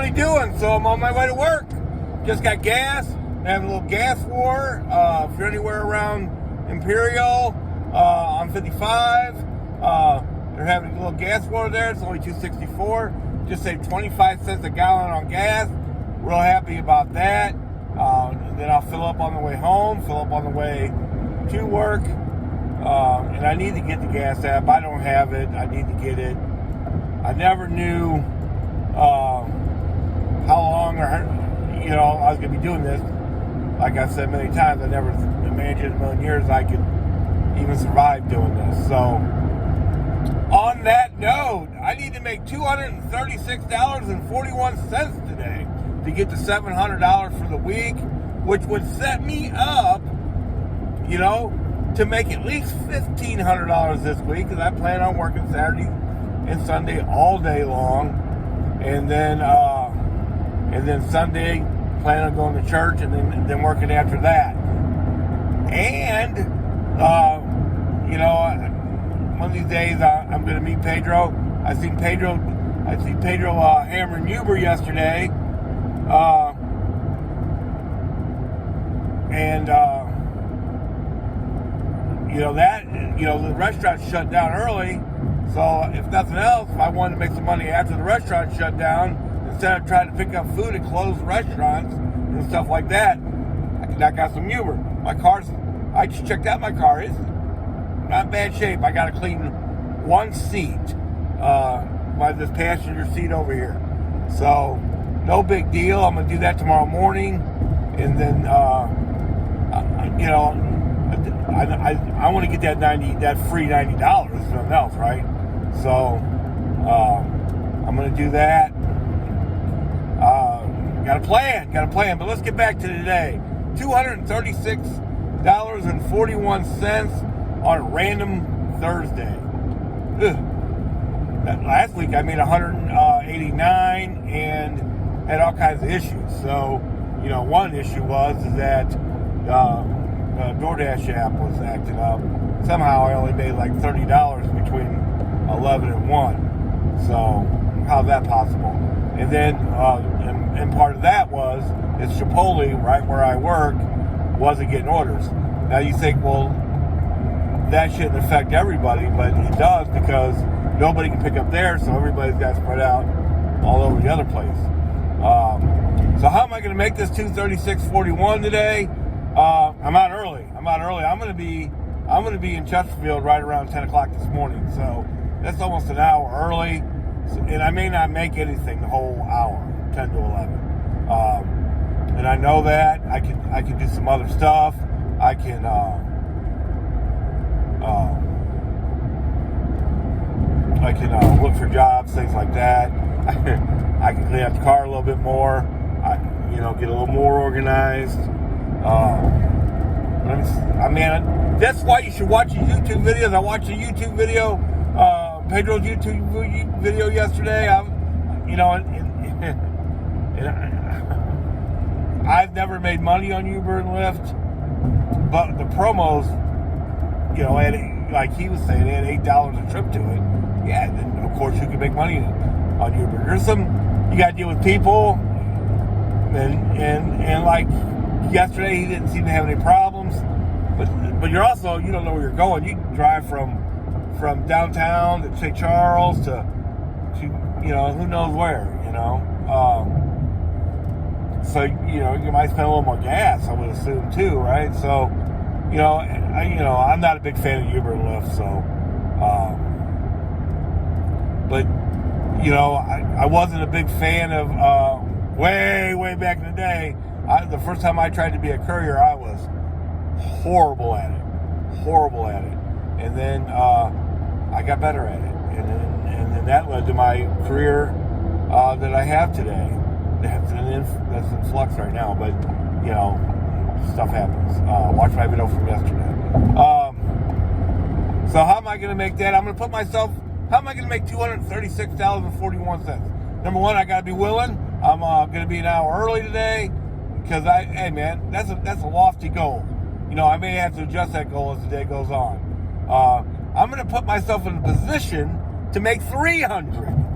what are you doing? So I'm on my way to work. Just got gas. Having a little gas war. If you're anywhere around Imperial, on 55, they're having a little gas war there. It's only $2.64. Just saved 25 cents a gallon on gas. Real happy about that. Then I'll fill up on the way home, fill up on the way to work. And I need to get the gas app. I don't have it. I need to get it. I never knew how long I was going to be doing this. Like I said many times, I never imagined in a million years I could even survive doing this. So, on that note, I need to make $236.41 today to get to $700 for the week, which would set me up, to make at least $1,500 this week, because I plan on working Saturday and Sunday all day long, and then Sunday plan on going to church, and then working after that. And one of these days I'm going to meet Pedro. I seen Pedro hammering Uber yesterday, the restaurant shut down early. So if nothing else, if I wanted to make some money after the restaurant shut down, instead of trying to pick up food at closed restaurants and stuff like that, I can knock out some Uber. I just checked out my car. It's not in bad shape. I got to clean one seat, this passenger seat over here. So no big deal. I'm going to do that tomorrow morning. And then, I want to get that free $90, if nothing else, right? So I'm going to do that. Got a plan, but let's get back to today. $236.41 on a random Thursday. Last week I made $189 and had all kinds of issues. So, one issue was that the DoorDash app was acting up. Somehow I only made like $30 between 11 and 1. So, how's that possible? And then, and part of that is Chipotle, right where I work, wasn't getting orders. Now you think, well, that shouldn't affect everybody, but it does, because nobody can pick up there, so everybody's got spread out all over the other place. So how am I going to make this $236.41 today? I'm out early. I'm going to be in Chesterfield right around 10 o'clock this morning. So that's almost an hour early. And I may not make anything the whole hour, 10 to 11. And I know that. I can do some other stuff. I can look for jobs, things like that. I can clean out the car a little bit more. Get a little more organized. That's why you should watch your YouTube videos. I watched a YouTube video, Pedro's YouTube video yesterday. I've never made money on Uber and Lyft, but the promos, like he was saying, they had $8 a trip to it. Yeah, then of course you can make money on Uber. There's you got to deal with people, and like yesterday he didn't seem to have any problems. But you're also, you don't know where you're going. You can drive from downtown to St. Charles to who knows where, so you might spend a little more gas, I would assume too, right? So I'm not a big fan of Uber and Lyft, so but I wasn't a big fan of way back in the day. The first time I tried to be a courier, I was horrible at it. And then I got better at it, and then that led to my career that I have today. That's in flux right now, but stuff happens. Watch my video from yesterday. So how am I going to make that? How am I going to make $236.41? Number one, I got to be willing. I'm going to be an hour early today, because that's a lofty goal. I may have to adjust that goal as the day goes on. I'm going to put myself in a position to make $300.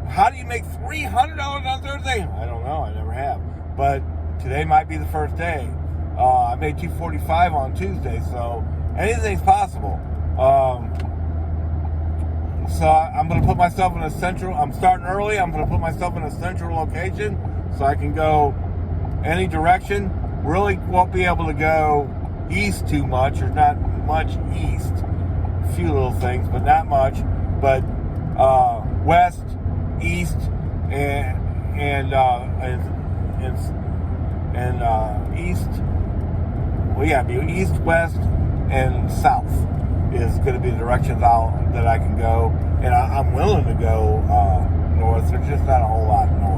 How do you make $300 on Thursday? I don't know. I never have. But today might be the first day. I made $245 on Tuesday, so anything's possible. So I'm going to put myself in a central. I'm starting early. I'm going to put myself in a central location so I can go any direction. Really won't be able to go east too much. There's not much east. A few little things, but not much. But west, east, and east. Well, yeah, be east, west, and south is going to be the directions that I can go, and I'm willing to go north. There's just not a whole lot north.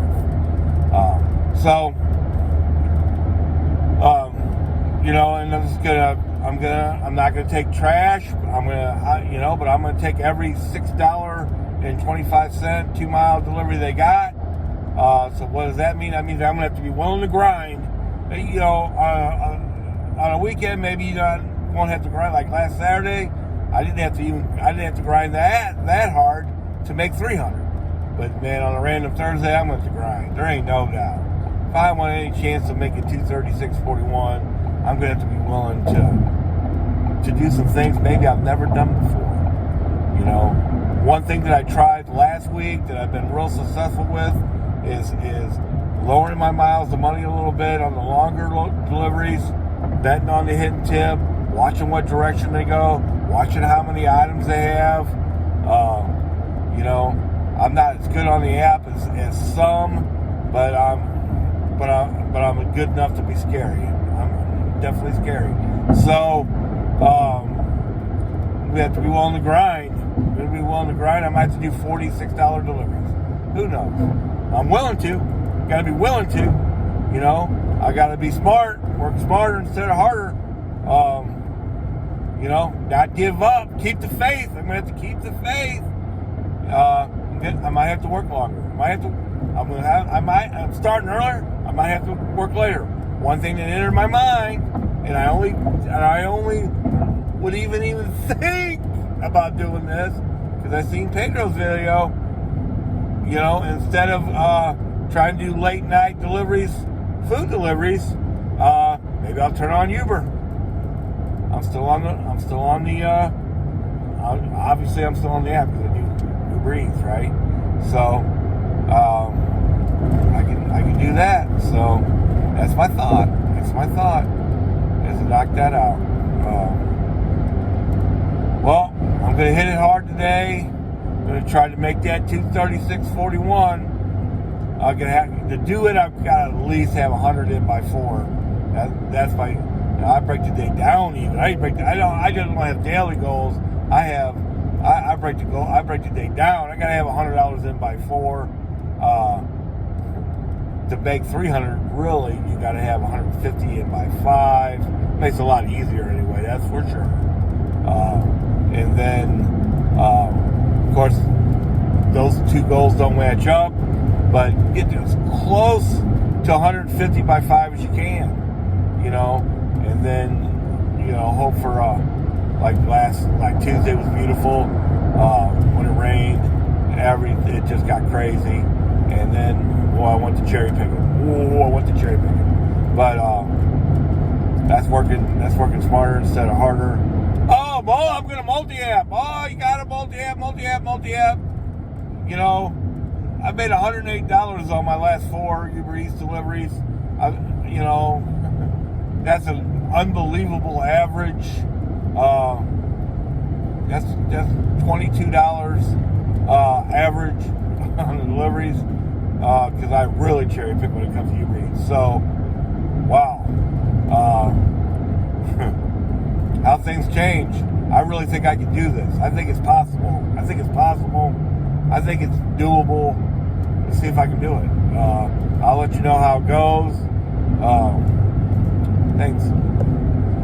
And I'm not gonna take trash. But I'm gonna take every $6.25 2-mile delivery they got. So what does that mean? That means I'm gonna have to be willing to grind. On a weekend, maybe you won't have to grind. Like last Saturday, I didn't have to grind that hard to make 300. But man, on a random Thursday, I'm going to grind. There ain't no doubt. If I want any chance of making 236.41, I'm going to have to be willing to do some things maybe I've never done before. One thing that I tried last week that I've been real successful with is lowering my miles to money a little bit on the longer deliveries, betting on the hidden tip, watching what direction they go, watching how many items they have. I'm not as good on the app as some, but I'm good enough to be scary. I'm definitely scary. So we have to be willing to grind. We're going to be willing to grind. I might have to do $46 deliveries. Who knows? I'm willing to. Got to be willing to. I got to be smart. Work smarter instead of harder. Not give up. Keep the faith. I'm going to have to keep the faith. I might have to work longer. I'm starting earlier. I might have to work later. One thing that entered my mind, and I only would even think about doing this because I seen Pedro's video. Instead of trying to do late night deliveries, food deliveries, maybe I'll turn on Uber. Obviously I'm still on the app because I do Uber Eats, right? So I can do that. So that's my thought. Is to knock that out. Well, I'm gonna hit it hard today. I'm gonna try to make that 236.41. To do it, I've got to at least have 100 in by 4. That's my. I break the day down even. I don't have daily goals. I break the goal. I break the day down. I got to have $100 in by 4. To make 300, really, you got to have 150 in by 5. Makes it a lot easier anyway. That's for sure. And then, of course, those two goals don't match up. But get as close to 150 by 5 as you can, and then, hope for, like Tuesday was beautiful, when it rained, it just got crazy, and then, I went to cherry picking. But, that's working smarter instead of harder. Oh, I'm going to multi-app. Oh, you got to multi-app. I made $108 on my last 4 Uber Eats deliveries. That's an unbelievable average. That's $22 average on the deliveries because I really cherry pick when it comes to Uber Eats. So, wow. How things change. I really think I can do this. I think it's possible. I think it's doable. Let's see if I can do it. I'll let you know how it goes. Thanks.